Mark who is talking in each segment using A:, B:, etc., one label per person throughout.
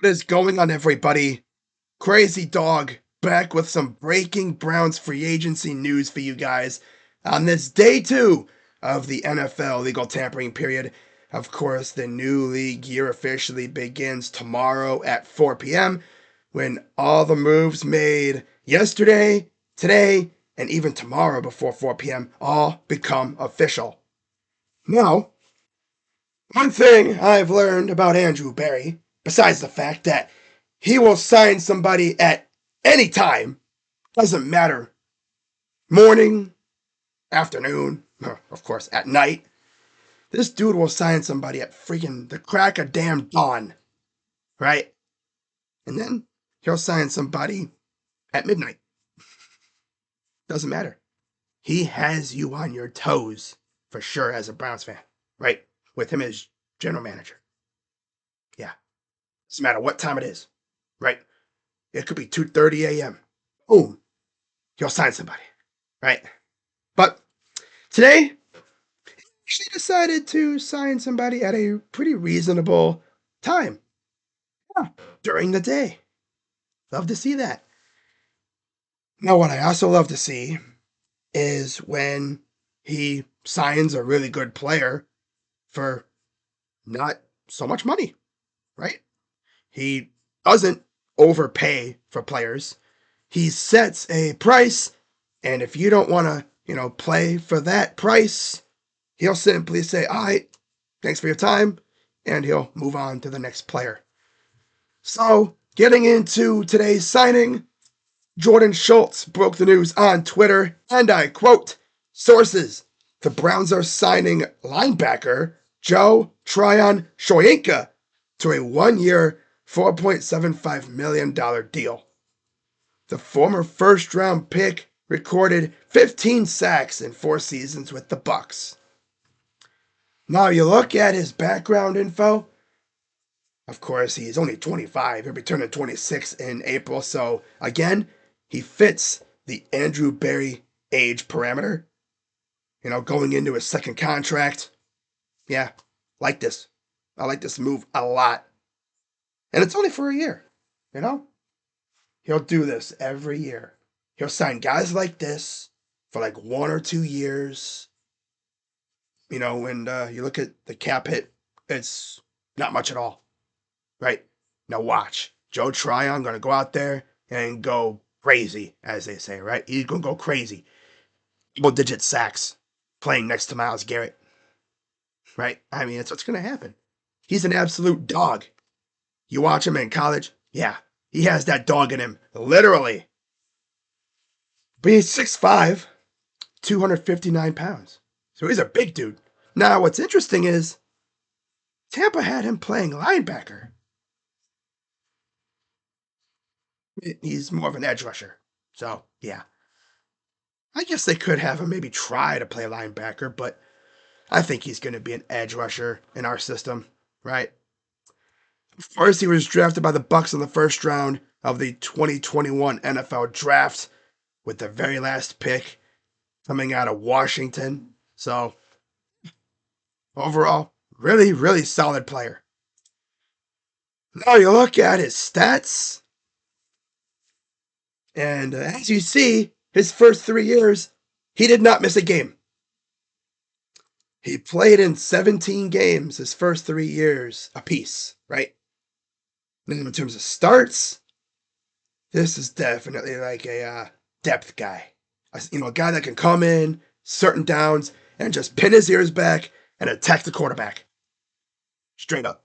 A: What is going on, everybody? Crazy Dog back with some breaking Browns free agency news for you guys on this day two of the NFL legal tampering period. Of course, the new league year officially begins tomorrow at 4 p.m. when all the moves made yesterday, today, and even tomorrow before 4 p.m. all become official. Now, one thing I've learned about Andrew Berry, besides the fact that he will sign somebody at any time, doesn't matter, morning, afternoon, of course, at night. This dude will sign somebody at freaking the crack of damn dawn, right? And then he'll sign somebody at midnight. Doesn't matter. He has you on your toes for sure as a Browns fan, right? With him as general manager. Yeah. Doesn't matter what time it is, right? It could be 2:30 a.m. Boom. He'll sign somebody, right? But today, she decided to sign somebody at a pretty reasonable time. Yeah, during the day. Love to see that. Now, what I also love to see is when he signs a really good player for not so much money, right? He doesn't overpay for players. He sets a price, and if you don't want to, play for that price, he'll simply say, all right, thanks for your time, and he'll move on to the next player. So, getting into today's signing, Jordan Schultz broke the news on Twitter, and I quote, sources, the Browns are signing linebacker Joe Tryon-Shoyinka to a 1-year, $4.75 million deal. The former first-round pick recorded 15 sacks in 4 seasons with the Bucs. Now you look at his background info. Of course, he's only 25. He'll be turning 26 in April. So again, he fits the Andrew Berry age parameter. Going into his second contract. Yeah, like this. I like this move a lot. And it's only for a year. He'll do this every year. He'll sign guys like this for like 1 or 2 years. And you look at the cap hit, it's not much at all, right? Now watch. Joe Tryon going to go out there and go crazy, as they say, right? He's going to go crazy. Double-digit sacks playing next to Myles Garrett, right? I mean, that's what's going to happen. He's an absolute dog. You watch him in college, yeah, he has that dog in him, literally. But he's 6'5", 259 pounds. So he's a big dude. Now, what's interesting is Tampa had him playing linebacker. He's more of an edge rusher. So, yeah. I guess they could have him maybe try to play linebacker, but I think he's going to be an edge rusher in our system, right? Of course, he was drafted by the Bucs in the first round of the 2021 NFL Draft with the very last pick coming out of Washington. So, overall, really, really solid player. Now you look at his stats, and as you see, his first 3 years, he did not miss a game. He played in 17 games his first 3 years apiece, right? And in terms of starts, this is definitely like a depth guy. A guy that can come in, certain downs, and just pin his ears back and attack the quarterback. Straight up.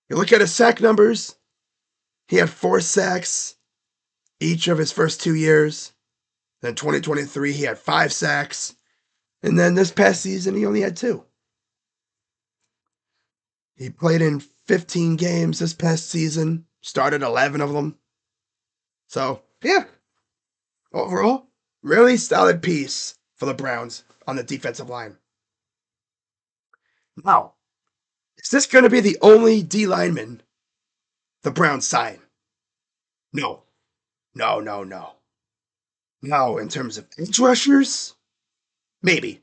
A: You look at his sack numbers, he had 4 sacks each of his first 2 years. Then 2023, he had 5 sacks. And then this past season, he only had 2. He played in 15 games this past season, started 11 of them. So, yeah, overall, really solid piece for the Browns on the defensive line. Now, is this going to be the only D lineman the Browns sign? No. No, no, no. No, in terms of edge rushers, maybe.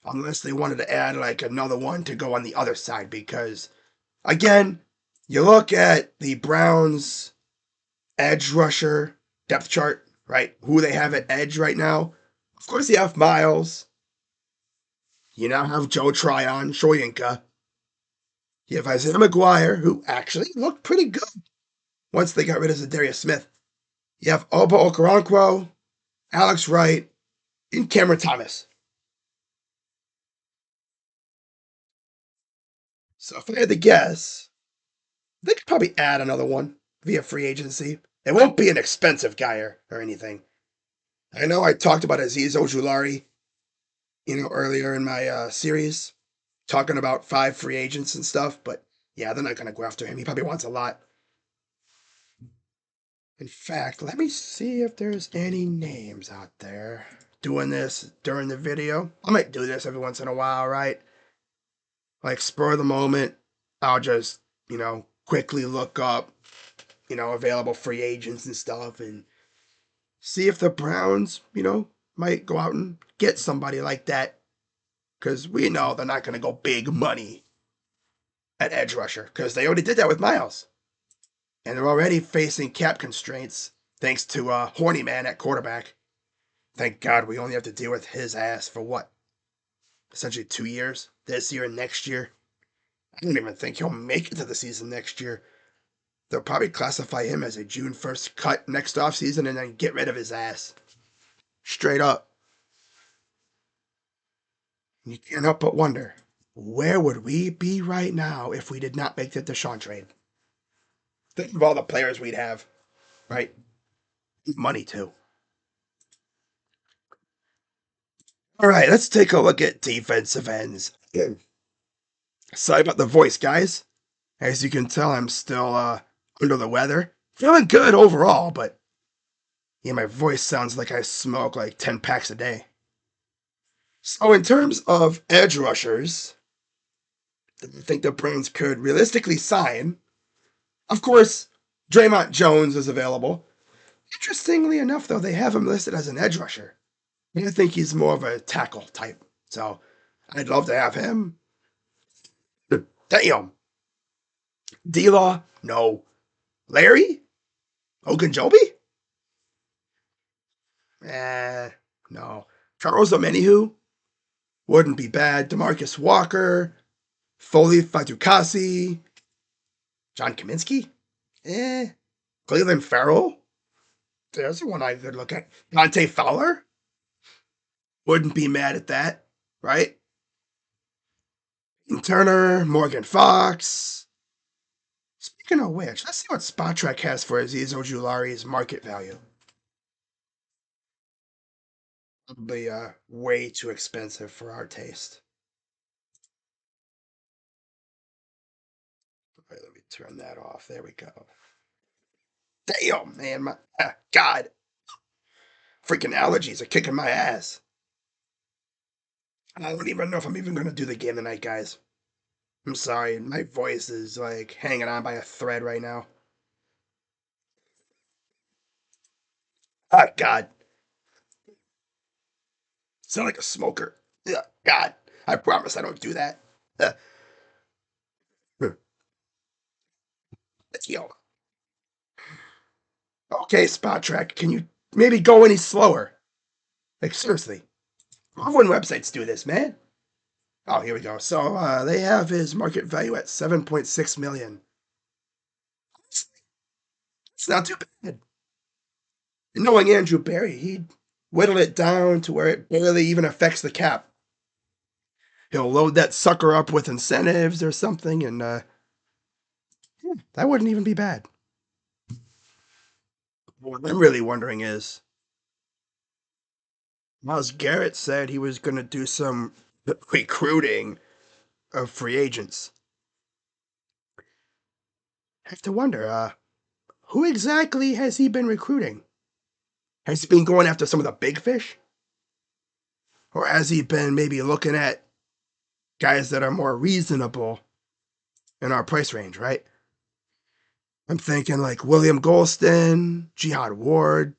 A: Unless they wanted to add like another one to go on the other side because, again, You look at the Browns edge rusher depth chart, right? Who they have at edge right now. Of course, you have Miles. You now have Joe Tryon-Shoyinka. You have Isaiah McGuire, who actually looked pretty good once they got rid of Zadarius Smith. You have Oba Okoronkwo, Alex Wright, and Cameron Thomas. So if I had to guess, they could probably add another one via free agency. It won't be an expensive guy or anything. I know I talked about Aziz Ojulari, earlier in my series, talking about 5 free agents and stuff, but yeah, they're not going to go after him. He probably wants a lot. In fact, let me see if there's any names out there doing this during the video. I might do this every once in a while, right? Like, spur of the moment, I'll just, quickly look up, available free agents and stuff and see if the Browns, might go out and get somebody like that. Because we know they're not going to go big money at edge rusher because they already did that with Miles. And they're already facing cap constraints thanks to Horny Man at quarterback. Thank God we only have to deal with his ass for what? Essentially 2 years? This year and next year? I don't even think he'll make it to the season next year. They'll probably classify him as a June 1st cut next offseason and then get rid of his ass. Straight up. You can't help but wonder, where would we be right now if we did not make the Deshaun trade? Think of all the players we'd have, right? Money, too. All right, let's take a look at defensive ends. Sorry about the voice, guys. As you can tell, I'm still under the weather. Feeling good overall, but yeah, my voice sounds like I smoke like 10 packs a day. So, in terms of edge rushers, I think the Browns could realistically sign. Of course, Draymond Jones is available. Interestingly enough, though, they have him listed as an edge rusher. I think he's more of a tackle type. So, I'd love to have him. Damn. D-Law? No. Larry? Ogunjobi? No. Charles Omenihu? Wouldn't be bad. DeMarcus Walker? Foley Fatukasi? John Kaminsky? Eh. Cleveland Farrell? There's one I could look at. Dante Fowler? Wouldn't be mad at that, right? Turner, Morgan Fox. Speaking of which, let's see what Spot Track has for Aziz Ojulari's market value. Probably way too expensive for our taste. All right, let me turn that off. There we go. Damn, man, God, freaking allergies are kicking my ass. I don't even know if I'm even gonna do the game tonight, guys. I'm sorry, my voice is like hanging on by a thread right now. Ah, God, sound like a smoker. Yeah, God, I promise I don't do that. Yo, okay, Spot Track, can you maybe go any slower? Like seriously, when websites do this, man. Oh, here we go. So they have his market value at 7.6 million. It's not too bad. And knowing Andrew Barry, he'd whittle it down to where it barely even affects the cap. He'll load that sucker up with incentives or something, and that wouldn't even be bad. What I'm really wondering is, Miles Garrett said he was going to do some recruiting of free agents. I have to wonder, who exactly has he been recruiting? Has he been going after some of the big fish? Or has he been maybe looking at guys that are more reasonable in our price range, right? I'm thinking like William Golston, Jihad Ward,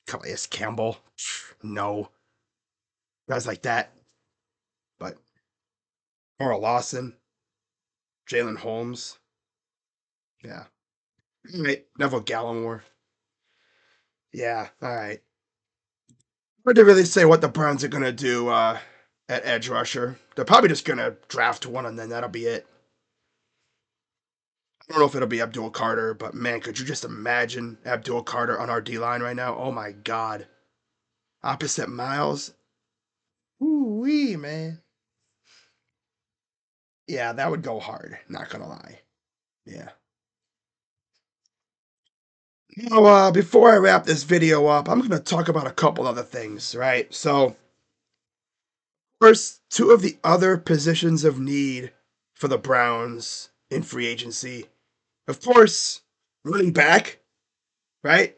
A: Calais Campbell. No. Guys like that. But Earl Lawson, Jalen Holmes. Yeah. All right. Neville Gallimore. Yeah. All right. Hard to really say what the Browns are gonna do at edge rusher. They're probably just gonna draft one, and then that'll be it. I don't know if it'll be Abdul Carter, but man, could you just imagine Abdul Carter on our D line right now? Oh my God. Opposite Miles. Ooh wee, man. Yeah, that would go hard. Not gonna lie. Yeah. Now, before I wrap this video up, I'm gonna talk about a couple other things, right? So, first, two of the other positions of need for the Browns in free agency. Of course, running back, right?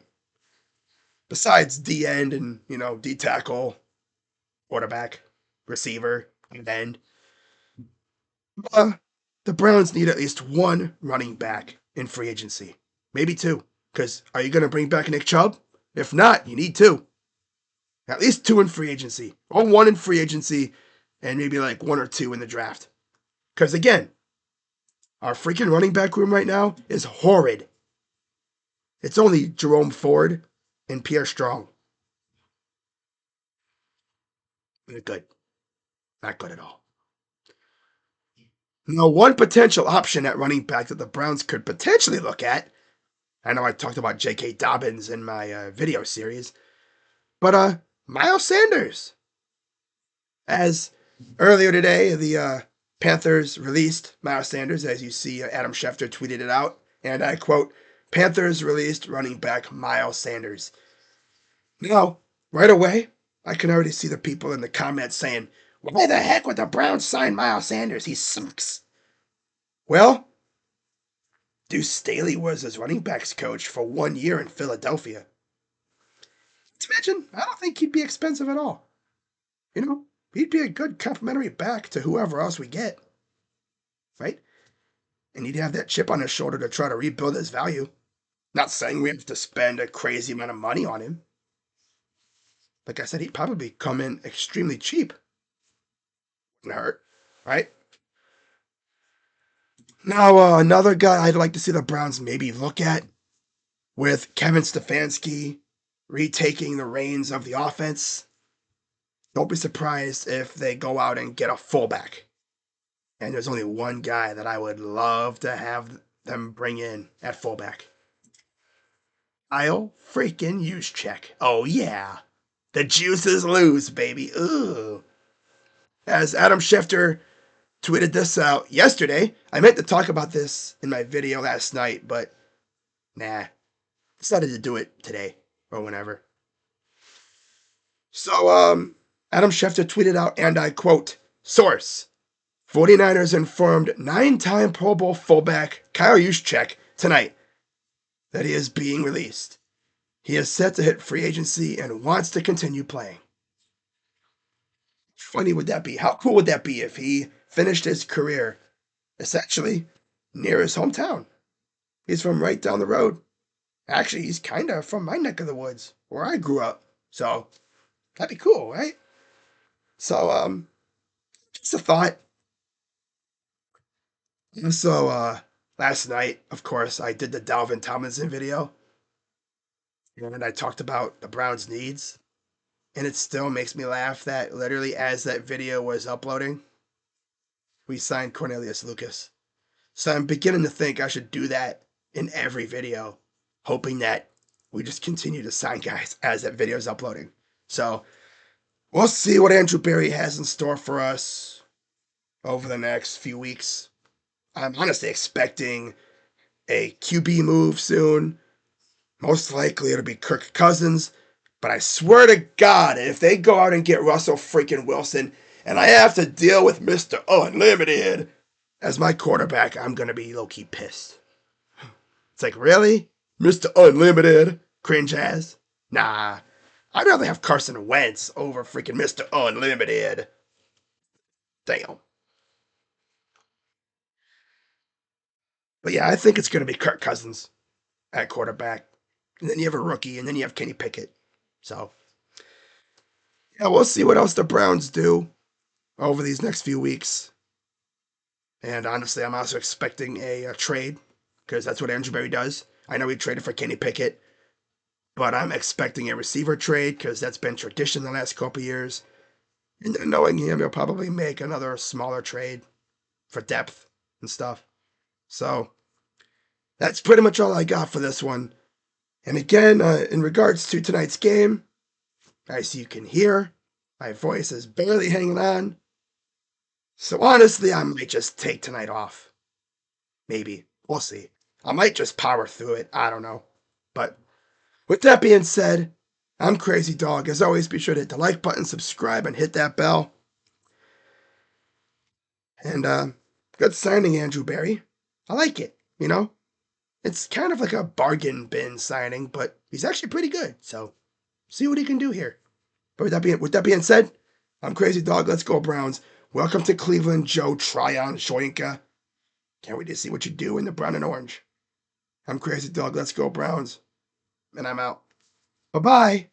A: Besides D end and, D tackle, quarterback, receiver, and end. Uh, the Browns need at least one running back in free agency. Maybe two. Because are you going to bring back Nick Chubb? If not, you need two. At least two in free agency. Or one in free agency and maybe like one or two in the draft. Because again, our freaking running back room right now is horrid. It's only Jerome Ford and Pierre Strong. Not good. Not good at all. Now, one potential option at running back that the Browns could potentially look at. I know I talked about J.K. Dobbins in my video series, but Miles Sanders. As earlier today, the Panthers released Miles Sanders, as you see, Adam Schefter tweeted it out, and I quote, Panthers released running back Miles Sanders. Now, right away, I can already see the people in the comments saying, why the heck would the Browns sign Miles Sanders? He sucks. Well, Deuce Staley was his running backs coach for 1 year in Philadelphia. Imagine, I don't think he'd be expensive at all. He'd be a good complimentary back to whoever else we get, right? And he'd have that chip on his shoulder to try to rebuild his value. Not saying we have to spend a crazy amount of money on him. Like I said, he'd probably come in extremely cheap. Wouldn't hurt, right? Now, another guy I'd like to see the Browns maybe look at with Kevin Stefanski retaking the reins of the offense. Don't be surprised if they go out and get a fullback. And there's only one guy that I would love to have them bring in at fullback. I'll freaking use check. Oh yeah. The juice is loose, baby. Ooh. As Adam Schefter tweeted this out yesterday, I meant to talk about this in my video last night, but nah. Decided to do it today or whenever. So, Adam Schefter tweeted out, and I quote, source, 49ers informed 9-time Pro Bowl fullback Kyle Juszczyk tonight that he is being released. He is set to hit free agency and wants to continue playing. Funny would that be? How cool would that be if he finished his career essentially near his hometown? He's from right down the road. Actually, he's kind of from my neck of the woods where I grew up. So that'd be cool, right? So, just a thought. So, last night, of course, I did the Dalvin Tomlinson video, and I talked about the Browns' needs. And it still makes me laugh that literally as that video was uploading, we signed Cornelius Lucas. So I'm beginning to think I should do that in every video, hoping that we just continue to sign guys as that video is uploading. So we'll see what Andrew Berry has in store for us over the next few weeks. I'm honestly expecting a QB move soon. Most likely it'll be Kirk Cousins. But I swear to God, if they go out and get Russell freaking Wilson and I have to deal with Mr. Unlimited as my quarterback, I'm going to be low-key pissed. It's like, really? Mr. Unlimited? Cringe ass? Nah. I'd rather have Carson Wentz over freaking Mr. Unlimited. Damn. But yeah, I think it's going to be Kirk Cousins at quarterback. And then you have a rookie, and then you have Kenny Pickett. So, yeah, we'll see what else the Browns do over these next few weeks. And honestly, I'm also expecting a trade because that's what Andrew Berry does. I know he traded for Kenny Pickett, but I'm expecting a receiver trade because that's been tradition the last couple years. And then knowing him, he'll probably make another smaller trade for depth and stuff. So that's pretty much all I got for this one. And again, in regards to tonight's game, as you can hear, my voice is barely hanging on. So honestly, I might just take tonight off. Maybe. We'll see. I might just power through it. I don't know. But with that being said, I'm Crazy Dog. As always, be sure to hit the like button, subscribe, and hit that bell. And good signing, Andrew Berry. I like it, you know? It's kind of like a bargain bin signing, but he's actually pretty good. So see what he can do here. But with that being said, I'm Crazy Dog. Let's go Browns. Welcome to Cleveland, Joe Tryon-Shoyinka. Can't wait to see what you do in the brown and orange. I'm Crazy Dog. Let's go Browns. And I'm out. Bye-bye.